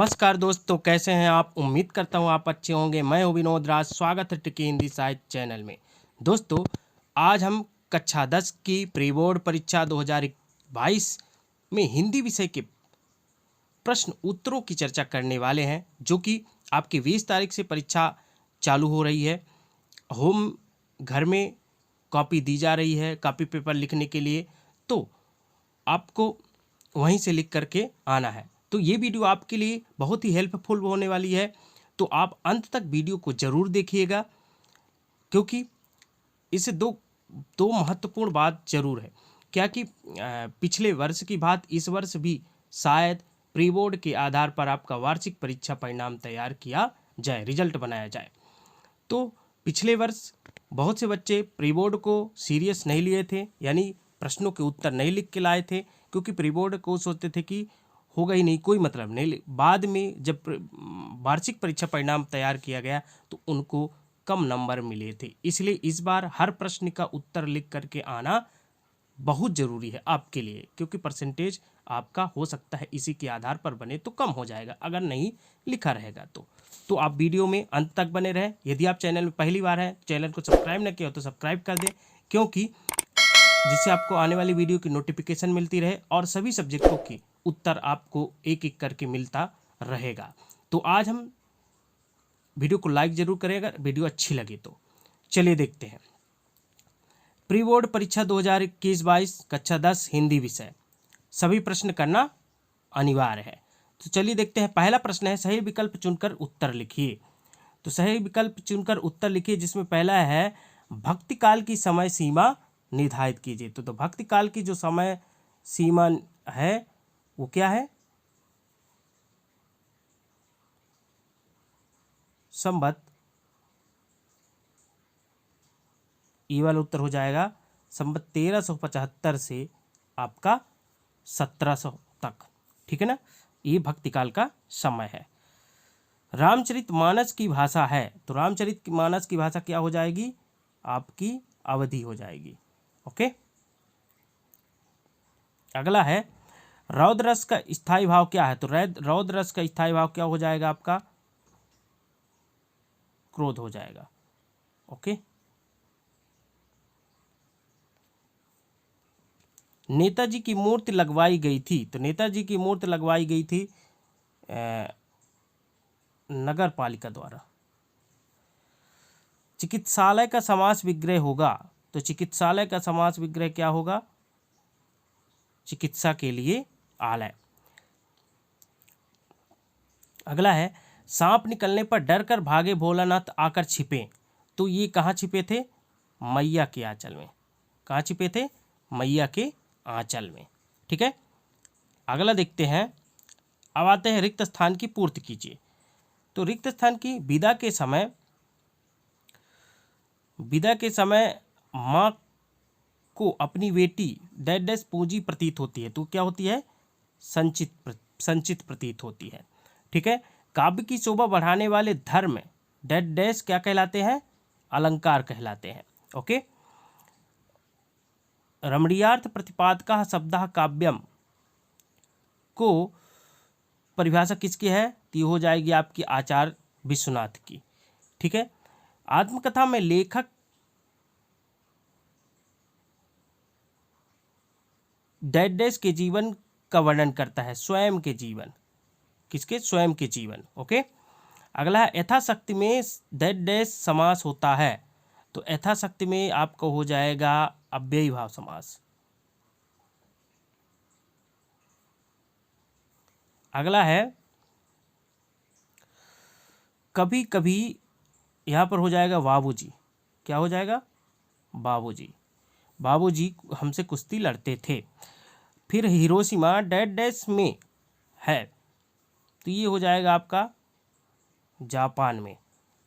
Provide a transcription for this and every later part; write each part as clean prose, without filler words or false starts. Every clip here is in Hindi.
नमस्कार दोस्तों, कैसे हैं आप। उम्मीद करता हूं आप अच्छे होंगे। मैं हूं विनोद राज, स्वागत है टिकी हिंदी साहित्य चैनल में। दोस्तों, आज हम कक्षा 10 की प्री बोर्ड परीक्षा 2022 में हिंदी विषय के प्रश्न उत्तरों की चर्चा करने वाले हैं, जो कि आपकी 20 तारीख से परीक्षा चालू हो रही है। होम घर में कॉपी दी जा रही है कॉपी पेपर लिखने के लिए, तो आपको वहीं से लिख करके आना है। तो ये वीडियो आपके लिए बहुत ही हेल्पफुल होने वाली है, तो आप अंत तक वीडियो को ज़रूर देखिएगा, क्योंकि इससे दो दो महत्वपूर्ण बात जरूर है। क्या कि पिछले वर्ष की बात इस वर्ष भी शायद प्री बोर्ड के आधार पर आपका वार्षिक परीक्षा परिणाम तैयार किया जाए, रिजल्ट बनाया जाए। तो पिछले वर्ष बहुत से बच्चे प्री बोर्ड को सीरियस नहीं लिए थे, यानी प्रश्नों के उत्तर नहीं लिख के लाए थे, क्योंकि प्री बोर्ड को सोचते थे कि होगा ही नहीं, कोई मतलब नहीं। बाद में जब वार्षिक परीक्षा परिणाम तैयार किया गया तो उनको कम नंबर मिले थे। इसलिए इस बार हर प्रश्न का उत्तर लिख करके आना बहुत ज़रूरी है आपके लिए, क्योंकि परसेंटेज आपका हो सकता है इसी के आधार पर बने तो कम हो जाएगा अगर नहीं लिखा रहेगा तो आप वीडियो में अंत तक बने रहें। यदि आप चैनल में पहली बार हैं, चैनल को सब्सक्राइब न किया हो तो सब्सक्राइब कर दें, क्योंकि जिससे आपको आने वाली वीडियो की नोटिफिकेशन मिलती रहे और सभी सब्जेक्टों की उत्तर आपको एक एक करके मिलता रहेगा। तो आज हम वीडियो को लाइक ज़रूर करें अगर वीडियो अच्छी लगे तो। चलिए देखते हैं। प्री बोर्ड परीक्षा 2021-22 कक्षा 10 हिंदी विषय, सभी प्रश्न करना अनिवार्य है। तो चलिए देखते हैं। पहला प्रश्न है, सही विकल्प चुनकर उत्तर लिखिए। तो सही विकल्प चुनकर उत्तर लिखिए, जिसमें पहला है भक्ति काल की समय सीमा निर्धारित कीजिए। तो भक्ति काल की जो समय सीमा है वो क्या है? संवत। ये वाला उत्तर हो जाएगा संवत 1375 से आपका 1700 तक, ठीक है ना। ये भक्ति काल का समय है। रामचरितमानस की भाषा है, तो रामचरितमानस की भाषा क्या हो जाएगी? आपकी अवधि हो जाएगी। ओके। अगला है, रौद्र रस का स्थायी भाव क्या है? तो रौद्र रस का स्थायी भाव क्या हो जाएगा? आपका क्रोध हो जाएगा। ओके। नेताजी की मूर्ति लगवाई गई थी, तो नेताजी की मूर्ति लगवाई गई थी नगर पालिका द्वारा। चिकित्सालय का समास विग्रह होगा, तो चिकित्सालय का समास विग्रह क्या होगा? चिकित्सा के लिए आलय। अगला है, सांप निकलने पर डर कर भागे भोलानाथ आकर छिपे, तो ये कहाँ छिपे थे? मैया के आंचल में। कहाँ छिपे थे? मैया के आंचल में, ठीक है। अगला देखते हैं। अब आते हैं, रिक्त स्थान की पूर्ति कीजिए। तो रिक्त स्थान की विदा के समय माँ को अपनी बेटी डैश डैश पूंजी प्रतीत होती है, तो क्या होती है? संचित प्रतीत होती है, ठीक है। काव्य की शोभा बढ़ाने वाले धर्म डैश डैश क्या कहलाते हैं? अलंकार कहलाते हैं। ओके। रमणीयार्थ प्रतिपादका शब्दः काव्यम को परिभाषा किसकी है? तो ये हो जाएगी आपकी आचार्य विश्वनाथ की, ठीक है। आत्मकथा में लेखक डैश डैश के जीवन का वर्णन करता है, स्वयं के जीवन। किसके? स्वयं के जीवन। ओके। अगला है, यथाशक्ति में डैश डैश समास होता है, तो यथाशक्ति में आपको हो जाएगा अव्ययी भाव समास। अगला है, कभी कभी यहाँ पर हो जाएगा बाबूजी। क्या हो जाएगा? बाबूजी। बाबूजी हमसे कुश्ती लड़ते थे। फिर हिरोशिमा डैश डैश में है, तो ये हो जाएगा आपका जापान में।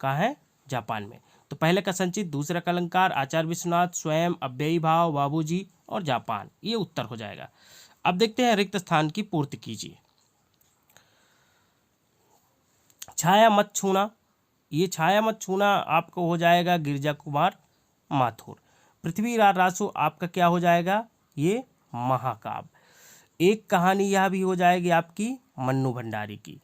कहाँ है? जापान में। तो पहले का संचित, दूसरा का अलंकार, आचार्य विश्वनाथ, स्वयं, अव्ययी भाव, बाबूजी और जापान, ये उत्तर हो जाएगा। अब देखते हैं, रिक्त स्थान की पूर्ति कीजिए। छाया मत छूना, ये छाया मत छूना आपको हो जाएगा गिरिजा कुमार माथुर। पृथ्वीराज रासो आपका क्या हो जाएगा? ये महाकाव्य। एक कहानी यह भी हो जाएगी आपकी मन्नू भंडारी की।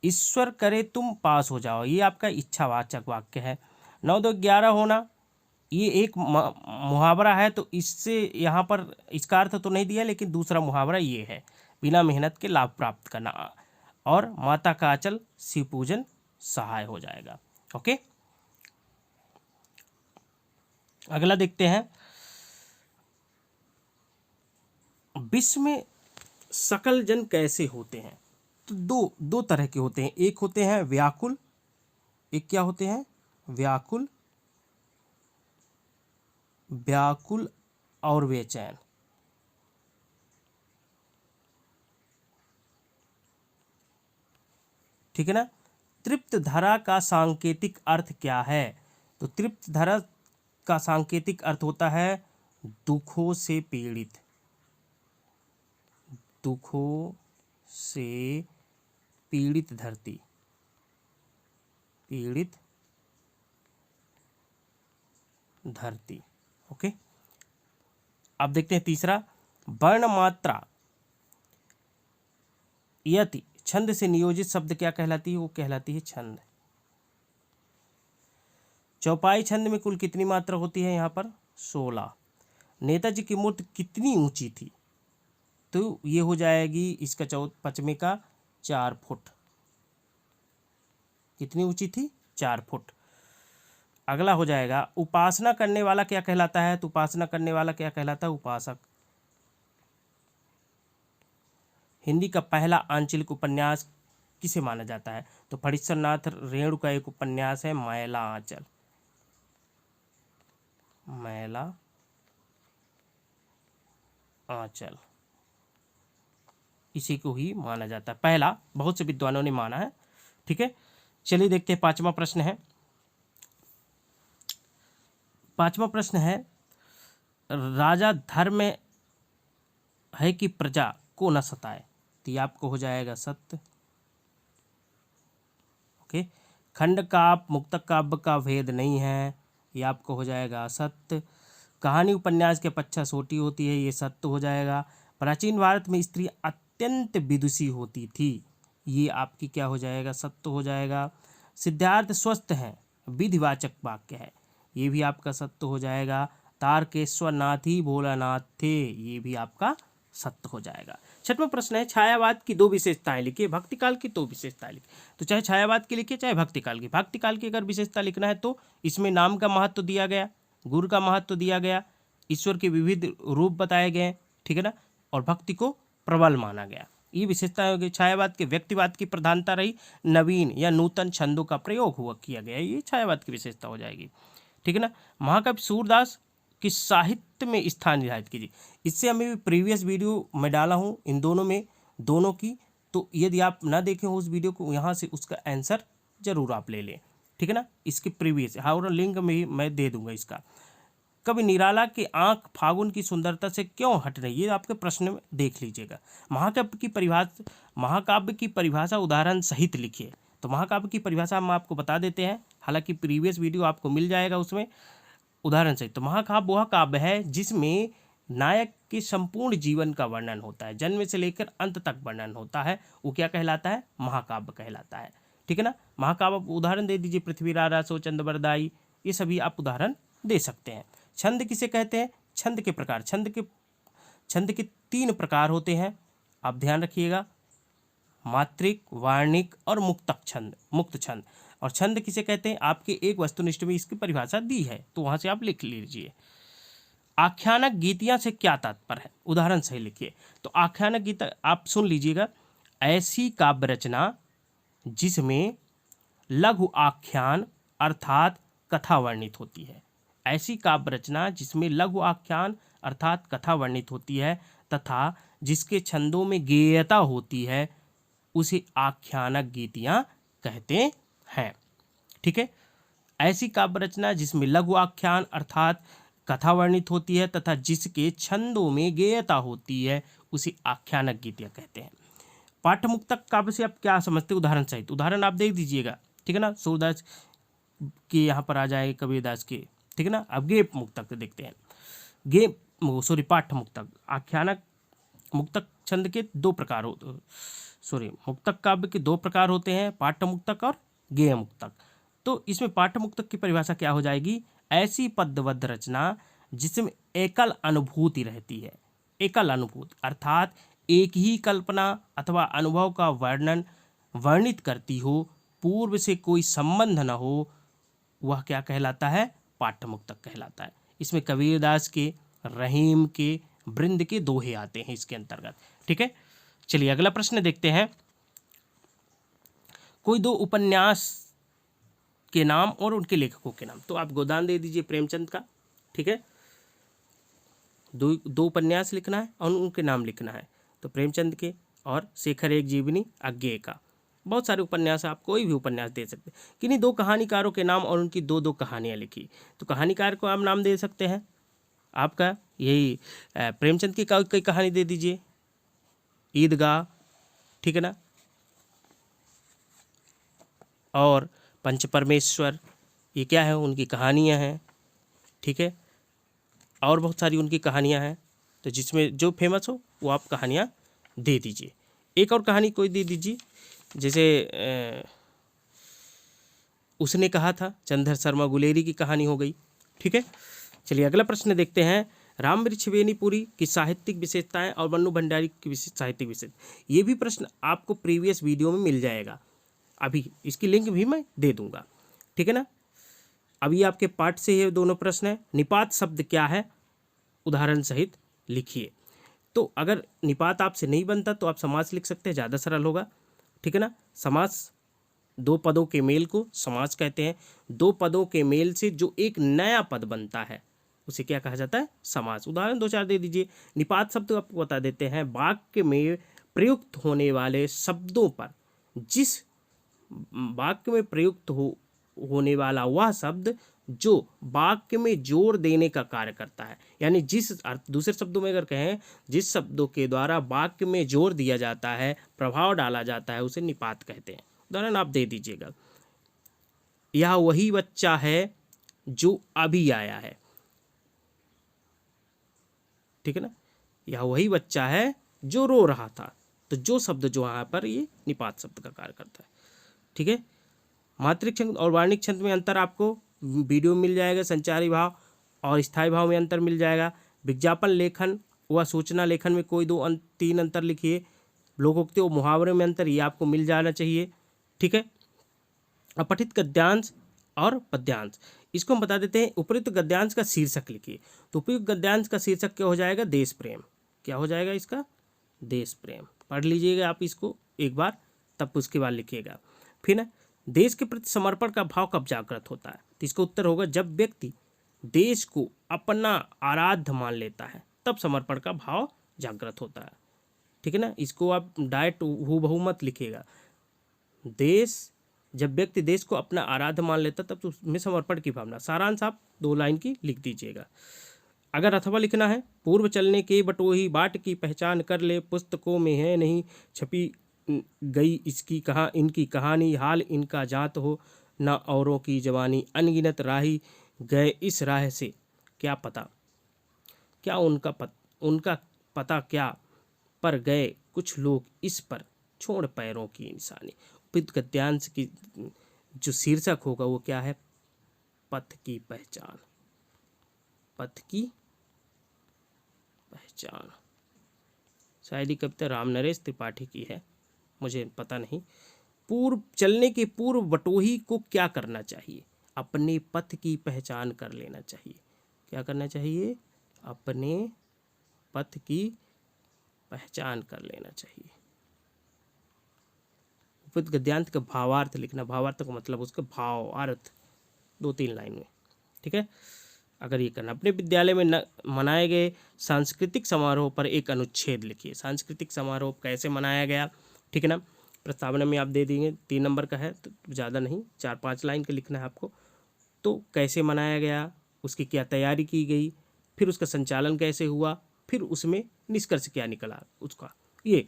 ईश्वर करे तुम पास हो जाओ, ये आपका इच्छावाचक वाक्य है। 9 2 11 होना, ये एक मुहावरा है, तो इससे यहाँ पर इसका अर्थ तो नहीं दिया, लेकिन दूसरा मुहावरा ये है, बिना मेहनत के लाभ प्राप्त करना। और माता का आंचल शिव पूजन सहाय हो जाएगा। ओके, अगला देखते हैं। विश्व में सकल जन कैसे होते हैं? तो दो तरह के होते हैं। एक होते हैं व्याकुल, एक क्या होते हैं? व्याकुल, व्याकुल और बेचैन। ठीक है ना। तृप्त धरा का सांकेतिक अर्थ क्या है? तो तृप्त धरा का सांकेतिक अर्थ होता है दुखों से पीड़ित, दुखों से पीड़ित धरती, पीड़ित धरती। ओके, अब देखते हैं तीसरा। वर्ण मात्रा यति छंद से नियोजित शब्द क्या कहलाती है? वो कहलाती है छंद। चौपाई छंद में कुल कितनी मात्रा होती है? यहाँ पर 16। नेताजी की मूर्ति कितनी ऊंची थी? तो ये हो जाएगी इसका पचमे का 4 फुट। कितनी ऊंची थी? 4 फुट। अगला हो जाएगा उपासना करने वाला क्या कहलाता है? तो उपासना करने वाला क्या कहलाता है? उपासक। हिंदी का पहला आंचलिक उपन्यास किसे माना जाता है? तो फणीश्वर नाथ रेणु का एक उपन्यास है मैला आंचल, मैला आंचल, इसी को ही माना जाता है पहला। बहुत से विद्वानों ने माना है। ठीक है, चलिए देखते हैं। पांचवा प्रश्न है। पांचवा प्रश्न है, राजा धर्म है कि प्रजा को न सताए? तो ये आपको हो जाएगा सत्य। ओके, खंड काव्य मुक्तक काव्य का भेद नहीं है, ये आपको हो जाएगा असत्य। कहानी उपन्यास के अपेक्षा छोटी होती है, ये सत्य हो जाएगा। प्राचीन भारत में स्त्री अत्यंत विदुषी होती थी, ये आपकी क्या हो जाएगा? सत्य हो जाएगा। सिद्धार्थ स्वस्थ हैं विधिवाचक वाक्य है, ये भी आपका सत्य हो जाएगा। तारकेश्वर नाथ ही भोलानाथ थे, ये भी आपका सत्य हो जाएगा। छठवां प्रश्न है, छायावाद की 2 विशेषताएं लिखिए, भक्तिकाल की 2 विशेषताएं लिखिए। तो चाहे छायावाद की लिखिए चाहे भक्तिकाल की। भक्तिकाल की अगर विशेषता लिखना है तो इसमें नाम का महत्व दिया गया, गुरु का महत्व दिया गया, ईश्वर के विविध रूप बताए गए, ठीक है ना, और भक्ति को प्रबल माना गया, ये विशेषता होगी। छायावाद के व्यक्तिवाद की प्रधानता रही, नवीन या नूतन छंदों का प्रयोग हुआ किया गया, ये छायावाद की विशेषता हो जाएगी। ठीक है ना। महाकवि सूरदास कि साहित्य में स्थान निर्धारित कीजिए। इससे हमें प्रीवियस वीडियो में डाला हूँ इन दोनों में, दोनों की, तो यदि आप ना देखें उस वीडियो को, यहाँ से उसका आंसर जरूर आप ले लें। ठीक है ना, इसके प्रीवियस और लिंक में मैं दे दूंगा इसका। कवि निराला की आंख फागुन की सुंदरता से क्यों हट रही है? ये आपके प्रश्न में देख लीजिएगा। महाकाव्य की परिभाषा उदाहरण सहित लिखिए। तो महाकाव्य की परिभाषा हम आपको बता देते हैं, हालांकि प्रीवियस वीडियो आपको मिल जाएगा उसमें उदाहरण सहित। तो महाकाव्य वह काव्य है जिसमें नायक के संपूर्ण जीवन का वर्णन होता है, जन्म से लेकर अंत तक वर्णन होता है, वो क्या कहलाता है? महाकाव्य कहलाता है। ठीक है ना। महाकाव्य उदाहरण दे दीजिए, पृथ्वीराज रासो चंद्रवरदाई, ये सभी आप उदाहरण दे सकते हैं। छंद किसे कहते हैं? छंद के प्रकार, छंद के 3 प्रकार होते हैं, आप ध्यान रखिएगा, मात्रिक, वार्णिक और मुक्तक छंद, मुक्त छंद। और छंद किसे कहते हैं? आपके एक वस्तुनिष्ठ में इसकी परिभाषा दी है, तो वहां से आप लिख लीजिए। आख्यानक गीतियां से क्या तात्पर्य है? उदाहरण सही लिखिए। तो आख्यानक गीत आप सुन लीजिएगा, ऐसी काव्य रचना जिसमें लघु आख्यान अर्थात कथा वर्णित होती है, ऐसी काव्य रचना जिसमें लघु आख्यान अर्थात कथा वर्णित होती है तथा जिसके छंदों में गेयता होती है, उसे आख्यानक गीतियां कहते हैं। ठीक है, ऐसी काव्य रचना जिसमें लघु आख्यान अर्थात कथा वर्णित होती है तथा जिसके छंदों में गेयता होती है, उसे आख्यानक गीतियां कहते हैं। पाठमुक्तक काव्य से आप क्या समझते हैं? उदाहरण सहित उदाहरण आप देख दीजिएगा। ठीक है ना, सूरदास के यहाँ पर आ जाए, कबीरदास के। ठीक है ना। अब गेप मुक्तक देखते हैं। पाठमुक्तक। आख्यानक मुक्तक छंद के दो प्रकार मुक्तक काव्य के दो प्रकार होते हैं, पाठ्य मुक्तक और गेय मुक्तक। तो इसमें पाठ्य मुक्तक की परिभाषा क्या हो जाएगी? ऐसी पद्यबद्ध रचना जिसमें एकल अनुभूति रहती है। एकल अनुभूति अर्थात एक ही कल्पना अथवा अनुभव का वर्णित करती हो, पूर्व से कोई संबंध न हो, वह क्या कहलाता है? पाठ्य मुक्तक कहलाता है। इसमें कबीरदास के, रहीम के, बृंद के दोहे आते हैं इसके अंतर्गत। ठीक है, चलिए अगला प्रश्न देखते हैं। कोई दो उपन्यास के नाम और उनके लेखकों के नाम। तो आप गोदान दे दीजिए प्रेमचंद का। ठीक है, दो उपन्यास लिखना है और उनके नाम लिखना है। तो प्रेमचंद के और शेखर एक जीवनी अज्ञेय का। बहुत सारे उपन्यास, आप कोई भी उपन्यास दे सकते हैं। किन्हीं दो कहानीकारों के नाम और उनकी दो कहानियाँ लिखी। तो कहानीकार को आप नाम दे सकते हैं, आपका यही प्रेमचंद की कोई कहानी दे दीजिए, ईदगाह। ठीक है ना, और पंच परमेश्वर, ये क्या है? उनकी कहानियाँ हैं। ठीक है, और बहुत सारी उनकी कहानियाँ हैं। तो जिसमें जो फेमस हो वो आप कहानियाँ दे दीजिए। एक और कहानी कोई दे दीजिए, जैसे उसने कहा था, चंद्र शर्मा गुलेरी की कहानी हो गई। ठीक है, चलिए अगला प्रश्न देखते हैं। रामवृक्ष बेनीपुरी की साहित्यिक विशेषताएं और बन्नू भंडारी की साहित्यिक विशेषता। ये भी प्रश्न आपको प्रीवियस वीडियो में मिल जाएगा, अभी इसकी लिंक भी मैं दे दूंगा। ठीक है ना, अभी आपके पाठ से ये दोनों प्रश्न है। निपात शब्द क्या है? उदाहरण सहित लिखिए। तो अगर निपात आपसे नहीं बनता तो आप समास लिख सकते हैं, ज़्यादा सरल होगा। ठीक है ना, समास दो पदों के मेल को समास कहते हैं। दो पदों के मेल से जो एक नया पद बनता है उसे क्या कहा जाता है? समास। उदाहरण दो चार दे दीजिए। निपात शब्द आपको बता देते हैं, वाक्य में प्रयुक्त होने वाले शब्दों पर, जिस वाक्य में प्रयुक्त होने वाला वह शब्द जो वाक्य में जोर देने का कार्य करता है। यानी जिस दूसरे शब्दों में अगर कहें, जिस शब्दों के द्वारा वाक्य में जोर दिया जाता है, प्रभाव डाला जाता है, उसे निपात कहते हैं। उदाहरण आप दे दीजिएगा, यह वही बच्चा है जो अभी आया है। ठीक है ना, यह वही बच्चा है जो रो रहा था। तो जो शब्द जो यहाँ पर, ये निपात शब्द का कार्य करता है। ठीक है, मात्रिक छंद और वार्णिक छंद में अंतर आपको वीडियो में मिल जाएगा। संचारी भाव और स्थायी भाव में अंतर मिल जाएगा। विज्ञापन लेखन व सूचना लेखन में कोई तीन अंतर लिखिए। लोकोक्ति और मुहावरे में अंतर, ये आपको मिल जाना चाहिए। ठीक है, अपठित गद्यांश और पद्यांश, इसको हम बता देते हैं। उपयुक्त गद्यांश का शीर्षक लिखिए। तो उपयुक्त गद्यांश का शीर्षक क्या हो जाएगा? देश प्रेम। क्या हो जाएगा इसका? देश प्रेम। पढ़ लीजिएगा आप इसको एक बार, तब उसके बाद लिखिएगा। फिर ना, देश के प्रति समर्पण का भाव कब जागृत होता है? तो इसका उत्तर होगा, जब व्यक्ति देश को अपना आराध्य मान लेता है, तब समर्पण का भाव जागृत होता है। ठीक है ना, इसको आप डायरेक्ट हूबहू मत लिखिएगा। जब व्यक्ति देश को अपना आराध्य मान लेता तब तो उसमें समर्पण की भावना। सारांश आप 2 लाइन की लिख दीजिएगा। अगर अथवा लिखना है, पूर्व चलने के बटोही बाट की पहचान कर ले, पुस्तकों में है नहीं छपी गई इनकी कहानी, हाल इनका जात हो न औरों की जवानी, अनगिनत राही गए इस राह से, क्या पता क्या उनका पता क्या, पर गए कुछ लोग इस पर, छोड़ पैरों की निशानी। उपयुक्त गद्यांश की जो शीर्षक होगा वो क्या है? पथ की पहचान। पथ की पहचान। शायद ये कविता राम नरेश त्रिपाठी की है, मुझे पता नहीं। चलने के पूर्व बटोही को क्या करना चाहिए? अपने पथ की पहचान कर लेना चाहिए। क्या करना चाहिए? अपने पथ की पहचान कर लेना चाहिए। उपयुक्त गद्यांश का भावार्थ लिखना। भावार्थ का मतलब उसका भाव, अर्थ 2-3 लाइन में। ठीक है, अगर ये करना। अपने विद्यालय में मनाए गए सांस्कृतिक समारोह पर एक अनुच्छेद लिखिए। सांस्कृतिक समारोह कैसे मनाया गया? ठीक है ना, प्रस्तावना में आप दे देंगे। 3 नंबर का है तो ज़्यादा नहीं, 4-5 लाइन का लिखना है आपको। तो कैसे मनाया गया, उसकी क्या तैयारी की गई, फिर उसका संचालन कैसे हुआ, फिर उसमें निष्कर्ष क्या निकला उसका, ये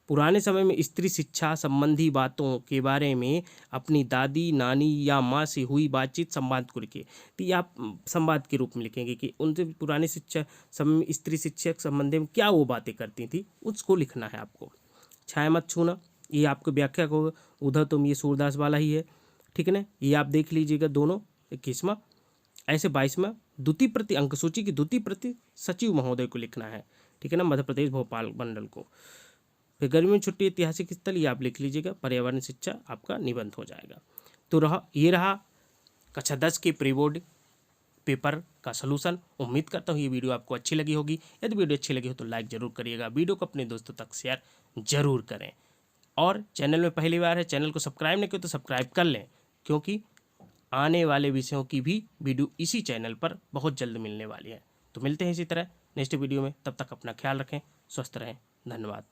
पुराने समय में स्त्री शिक्षा संबंधी बातों के बारे में अपनी दादी, नानी या माँ से हुई बातचीत संवाद को लिखिए। तो ये आप संवाद के रूप में लिखेंगे कि उनसे पुराने शिक्षा समय में स्त्री शिक्षक संबंध में क्या वो बातें करती थी, उसको लिखना है आपको। छाया मत छूना, ये आपको व्याख्या होगा। उधर तुम, ये सूरदास वाला ही है, ठीक है ना। ये आप देख लीजिएगा दोनों, 21वां। ऐसे 22वां द्वितीय प्रति, अंक सूची की द्वितीय प्रति सचिव महोदय को लिखना है, ठीक है ना, मध्य प्रदेश भोपाल मंडल को। फिर गर्मी में छुट्टी ऐतिहासिक स्थल, ये आप लिख लीजिएगा। पर्यावरण शिक्षा आपका निबंध हो जाएगा। तो ये रहा कक्षा 10 के प्री बोर्ड पेपर का सलूशन। उम्मीद करता हूँ ये वीडियो आपको अच्छी लगी होगी। यदि वीडियो अच्छी लगी हो तो लाइक जरूर करिएगा, वीडियो को अपने दोस्तों तक शेयर जरूर करें। और चैनल में पहली बार है, चैनल को सब्सक्राइब नहीं किया तो सब्सक्राइब कर लें, क्योंकि आने वाले विषयों की भी वीडियो इसी चैनल पर बहुत जल्द मिलने वाली है। तो मिलते हैं इसी तरह नेक्स्ट वीडियो में, तब तक अपना ख्याल रखें, स्वस्थ रहें, धन्यवाद।